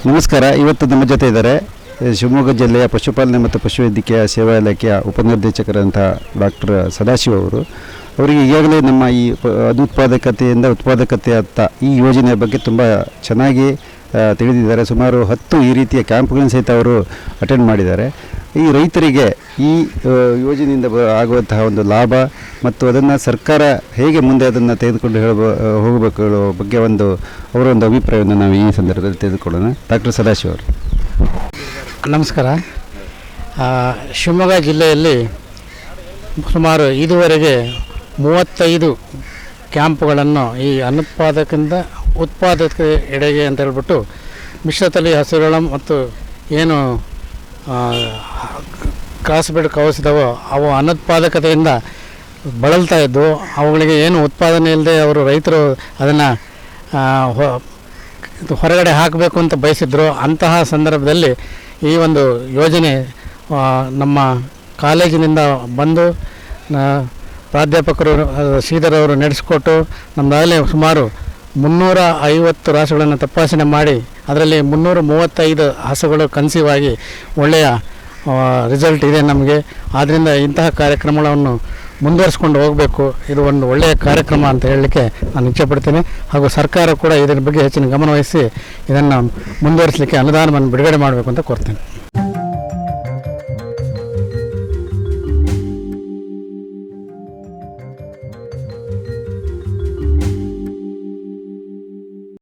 ನಮಸ್ಕಾರ. ಇವತ್ತು ನಮ್ಮ ಜೊತೆ ಇದ್ದಾರೆ ಶಿವಮೊಗ್ಗ ಜಿಲ್ಲೆಯ ಪಶುಪಾಲನೆ ಮತ್ತು ಪಶುವೈದ್ಯಕೀಯ ಸೇವಾ ಇಲಾಖೆಯ ಉಪನಿರ್ದೇಶಕರಂಥ ಡಾಕ್ಟರ್ ಸದಾಶಿವ ಅವರು. ಅವರಿಗೆ ಈಗಾಗಲೇ ನಮ್ಮ ಈ ಅನುತ್ಪಾದಕತೆಯಿಂದ ಉತ್ಪಾದಕತೆಯತ್ತ ಈ ಯೋಜನೆಯ ಬಗ್ಗೆ ತುಂಬ ಚೆನ್ನಾಗಿ ತಿಳಿದಿದ್ದಾರೆ. ಸುಮಾರು 10 ಈ ರೀತಿಯ ಕ್ಯಾಂಪ್ಗಳನ್ನು ಸಹಿತ ಅವರು ಅಟೆಂಡ್ ಮಾಡಿದ್ದಾರೆ. ಈ ರೈತರಿಗೆ ಈ ಯೋಜನೆಯಿಂದ ಆಗುವಂತಹ ಒಂದು ಲಾಭ ಮತ್ತು ಅದನ್ನು ಸರ್ಕಾರ ಹೇಗೆ ಮುಂದೆ ಅದನ್ನು ತೆಗೆದುಕೊಂಡು ಹೋಗಬೇಕು ಬಗ್ಗೆ ಅವರ ಒಂದು ಅಭಿಪ್ರಾಯವನ್ನು ನಾವು ಈ ಸಂದರ್ಭದಲ್ಲಿ ತೆಗೆದುಕೊಳ್ಳೋಣ. ಡಾಕ್ಟರ್ ಸದಾಶಿವ ಅವರು. ನಮಸ್ಕಾರ. ಶಿವಮೊಗ್ಗ ಜಿಲ್ಲೆಯಲ್ಲಿ ಸುಮಾರು ಇದುವರೆಗೆ 35 ಕ್ಯಾಂಪ್ಗಳನ್ನು ಈ ಅನುತ್ಪಾದಕದಿಂದ ಉತ್ಪಾದಕ ಎಡೆಗೆ ಅಂತ ಹೇಳ್ಬಿಟ್ಟು ಮಿಶ್ರತಳಿ ಹಸುಗಳ ಮತ್ತು ಏನು ಕ್ರಾಸ್ ಬ್ರೀಡ್ ಕೌಸಿದವೋ ಅವು ಅನುತ್ಪಾದಕತೆಯಿಂದ ಬಳಲ್ತಾ ಇದ್ದವು. ಅವುಗಳಿಗೆ ಏನು ಉತ್ಪಾದನೆ ಇಲ್ಲದೆ ಅವರು ರೈತರು ಅದನ್ನು ಹೊರಗಡೆ ಹಾಕಬೇಕು ಅಂತ ಬಯಸಿದ್ರು. ಅಂತಹ ಸಂದರ್ಭದಲ್ಲಿ ಈ ಒಂದು ಯೋಜನೆ ನಮ್ಮ ಕಾಲೇಜಿನಿಂದ ಬಂದು ಪ್ರಾಧ್ಯಾಪಕರು ಶ್ರೀಧರ್ ಅವರು ನಡೆಸಿಕೊಟ್ಟು ನಮ್ಮದಾಗಲೇ ಸುಮಾರು 350 ರಾಸುಗಳನ್ನು ತಪಾಸಣೆ ಮಾಡಿ ಅದರಲ್ಲಿ 335 ಹಸುಗಳು ಕನ್ಸೀವ್ ಆಗಿ ಒಳ್ಳೆಯ ರಿಸಲ್ಟ್ ಇದೆ ನಮಗೆ. ಆದ್ದರಿಂದ ಇಂತಹ ಕಾರ್ಯಕ್ರಮಗಳನ್ನು ಮುಂದುವರಿಸ್ಕೊಂಡು ಹೋಗಬೇಕು. ಇದು ಒಂದು ಒಳ್ಳೆಯ ಕಾರ್ಯಕ್ರಮ ಅಂತ ಹೇಳಲಿಕ್ಕೆ ನಾನು ಇಚ್ಛೆಪಡ್ತೇನೆ. ಹಾಗೂ ಸರ್ಕಾರ ಕೂಡ ಇದರ ಬಗ್ಗೆ ಹೆಚ್ಚಿನ ಗಮನವಹಿಸಿ ಇದನ್ನು ಮುಂದುವರಿಸಲಿಕ್ಕೆ ಅನುದಾನವನ್ನು ಬಿಡುಗಡೆ ಮಾಡಬೇಕು ಅಂತ ಕೋರ್ತೇನೆ.